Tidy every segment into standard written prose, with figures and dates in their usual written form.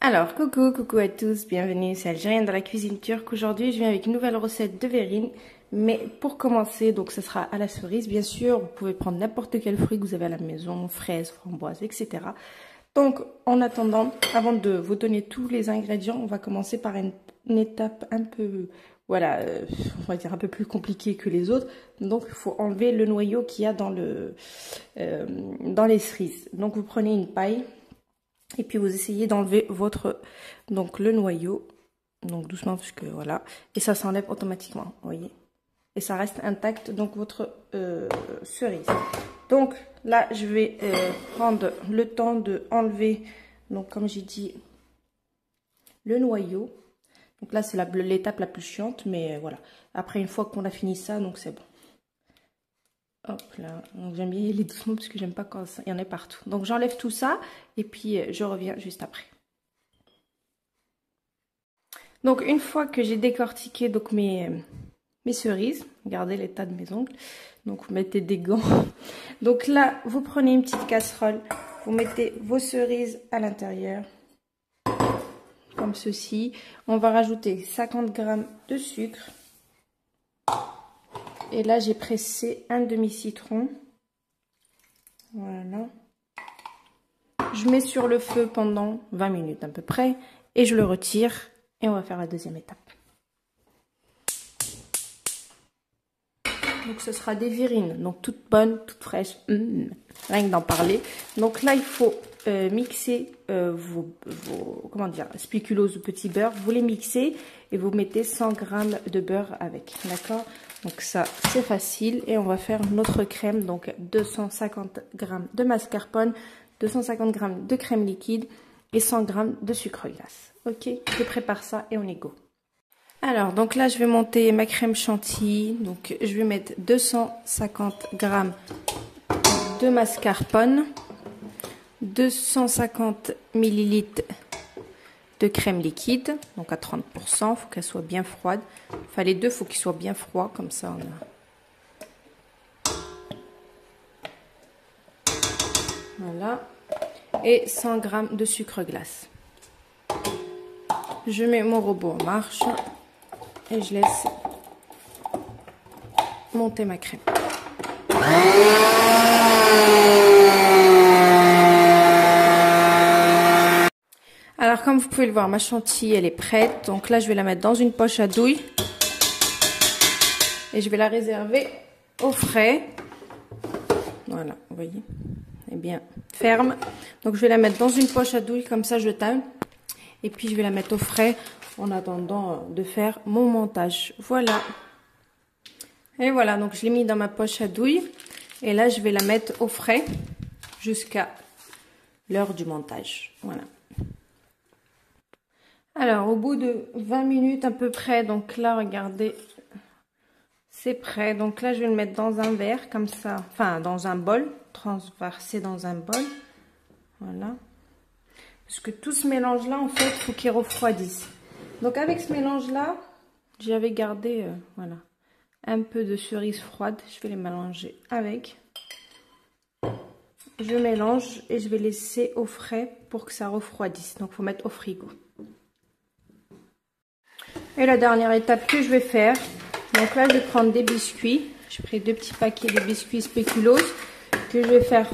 Alors, coucou à tous, bienvenue, c'est Algérienne dans la cuisine turque. Aujourd'hui, je viens avec une nouvelle recette de verrine. Mais pour commencer, donc ce sera à la cerise, bien sûr. Vous pouvez prendre n'importe quel fruit que vous avez à la maison, fraises, framboises, etc. Donc, en attendant, avant de vous donner tous les ingrédients, on va commencer par une étape un peu, voilà, on va dire un peu plus compliquée que les autres. Donc, il faut enlever le noyau qu'il y a dans les cerises. Donc, vous prenez une paille. Et puis vous essayez d'enlever le noyau, donc doucement parce que voilà, et ça s'enlève automatiquement, vous voyez, et ça reste intact, donc votre cerise. Donc là je vais prendre le temps de enlever, donc comme j'ai dit, le noyau. Donc là c'est l'étape la plus chiante, mais voilà, après une fois qu'on a fini ça, donc c'est bon. Hop là, donc j'aime bien y aller doucement parce que j'aime pas quand il y en a partout. Donc j'enlève tout ça et puis je reviens juste après. Donc une fois que j'ai décortiqué donc mes cerises, regardez l'état de mes ongles, donc vous mettez des gants. Donc là vous prenez une petite casserole, vous mettez vos cerises à l'intérieur, comme ceci. On va rajouter 50 g de sucre. Et là, j'ai pressé un demi-citron. Voilà. Je mets sur le feu pendant 20 minutes à peu près. Et je le retire. Et on va faire la deuxième étape. Donc, ce sera des verrines. Donc, toutes bonnes, toutes fraîches. Rien que d'en parler. Donc là, il faut mixer vos spéculoos ou petits beurre. Vous les mixez et vous mettez 100 g de beurre avec. D'accord? Donc ça, c'est facile. Et on va faire notre crème. Donc 250 g de mascarpone, 250 g de crème liquide et 100 g de sucre glace. Ok, je prépare ça et on est go. Alors, donc là, je vais monter ma crème chantilly. Donc, je vais mettre 250 g de mascarpone, 250 ml de crème liquide, donc à 30%, il faut qu'elle soit bien froide. Enfin, les deux, il faut qu'ils soient bien froids, comme ça on a... Voilà. Et 100 g de sucre glace. Je mets mon robot en marche et je laisse monter ma crème. Alors comme vous pouvez le voir, ma chantilly elle est prête. Donc là je vais la mettre dans une poche à douille. Et je vais la réserver au frais. Voilà, vous voyez, elle est bien ferme. Donc je vais la mettre dans une poche à douille, comme ça je tâme. Et puis je vais la mettre au frais en attendant de faire mon montage. Voilà. Et voilà, donc je l'ai mis dans ma poche à douille. Et là je vais la mettre au frais jusqu'à l'heure du montage. Voilà. Alors, au bout de 20 minutes à peu près, donc là, regardez, c'est prêt. Donc là, je vais le mettre dans un verre, comme ça, enfin, dans un bol, transversé dans un bol. Voilà. Parce que tout ce mélange-là, en fait, il faut qu'il refroidisse. Donc, avec ce mélange-là, j'avais gardé, voilà, un peu de cerise froide. Je vais les mélanger avec. Je mélange et je vais laisser au frais pour que ça refroidisse. Donc, il faut mettre au frigo. Et la dernière étape que je vais faire, donc là je vais prendre des biscuits, j'ai pris 2 petits paquets de biscuits spéculoos que je vais faire,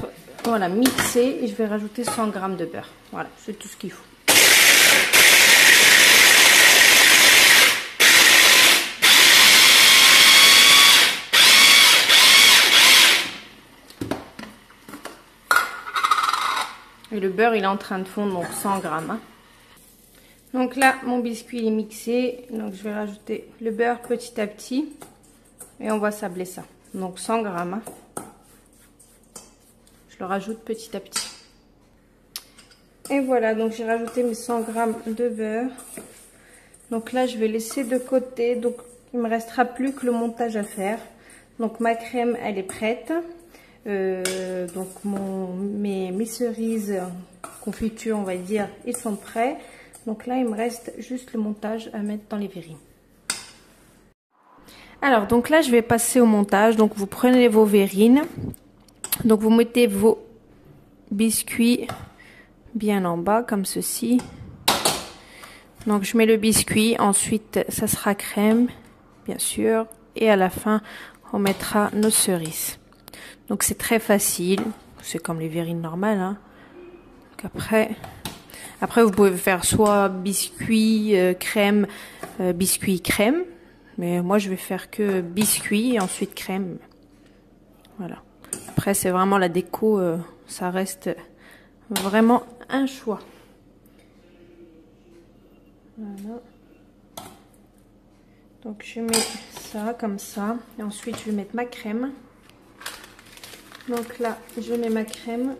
voilà, mixer et je vais rajouter 100 g de beurre. Voilà, c'est tout ce qu'il faut. Et le beurre il est en train de fondre, donc 100 g. Hein. Donc là, mon biscuit est mixé. Donc je vais rajouter le beurre petit à petit. Et on va sabler ça. Donc 100 g. Hein. Je le rajoute petit à petit. Et voilà, donc j'ai rajouté mes 100 g de beurre. Donc là, je vais laisser de côté. Donc il me restera plus que le montage à faire. Donc ma crème, elle est prête. Donc mes cerises confiture, on va dire, ils sont prêts. Donc là, il me reste juste le montage à mettre dans les verrines. Alors, donc là, je vais passer au montage. Donc, vous prenez vos verrines. Donc, vous mettez vos biscuits bien en bas, comme ceci. Donc je mets le biscuit, ensuite ça sera crème, bien sûr, et à la fin on mettra nos cerises. Donc c'est très facile, c'est comme les verrines normales, hein. Donc après vous pouvez faire soit biscuit, crème, biscuit, crème, mais moi je vais faire que biscuit et ensuite crème. Voilà. Après c'est vraiment la déco, ça reste vraiment un choix. Voilà. Donc je mets ça comme ça et ensuite je vais mettre ma crème. Donc là je mets ma crème.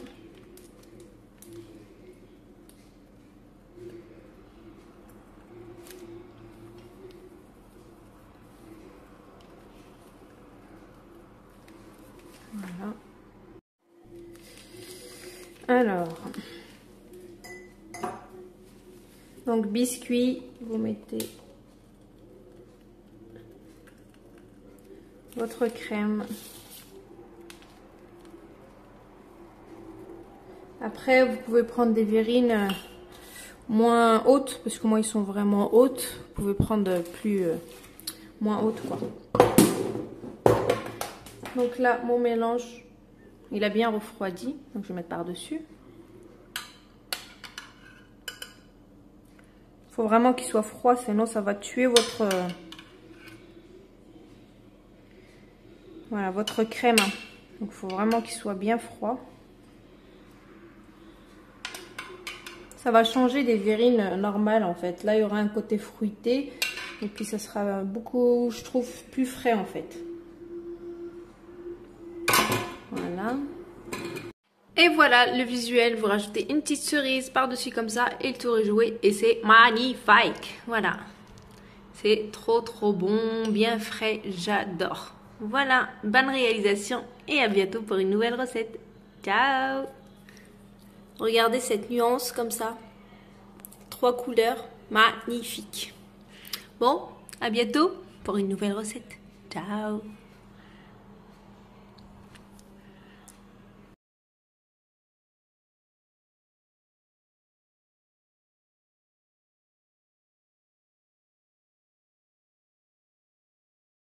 Voilà. Alors, donc biscuit, vous mettez votre crème. Après, vous pouvez prendre des verrines moins hautes, parce que moi ils sont vraiment hautes. Vous pouvez prendre plus moins hautes, quoi. Donc là, mon mélange, il a bien refroidi, donc je vais mettre par-dessus. Il faut vraiment qu'il soit froid, sinon ça va tuer votre voilà, votre crème. Donc il faut vraiment qu'il soit bien froid. Ça va changer des verrines normales en fait. Là, il y aura un côté fruité et puis ça sera beaucoup, je trouve, plus frais en fait. Voilà. Et voilà le visuel, vous rajoutez une petite cerise par-dessus comme ça et le tour est joué et c'est magnifique. Voilà. C'est trop bon, bien frais, j'adore. Voilà, bonne réalisation et à bientôt pour une nouvelle recette. Ciao! Regardez cette nuance comme ça. 3 couleurs, magnifique. Bon, à bientôt pour une nouvelle recette. Ciao!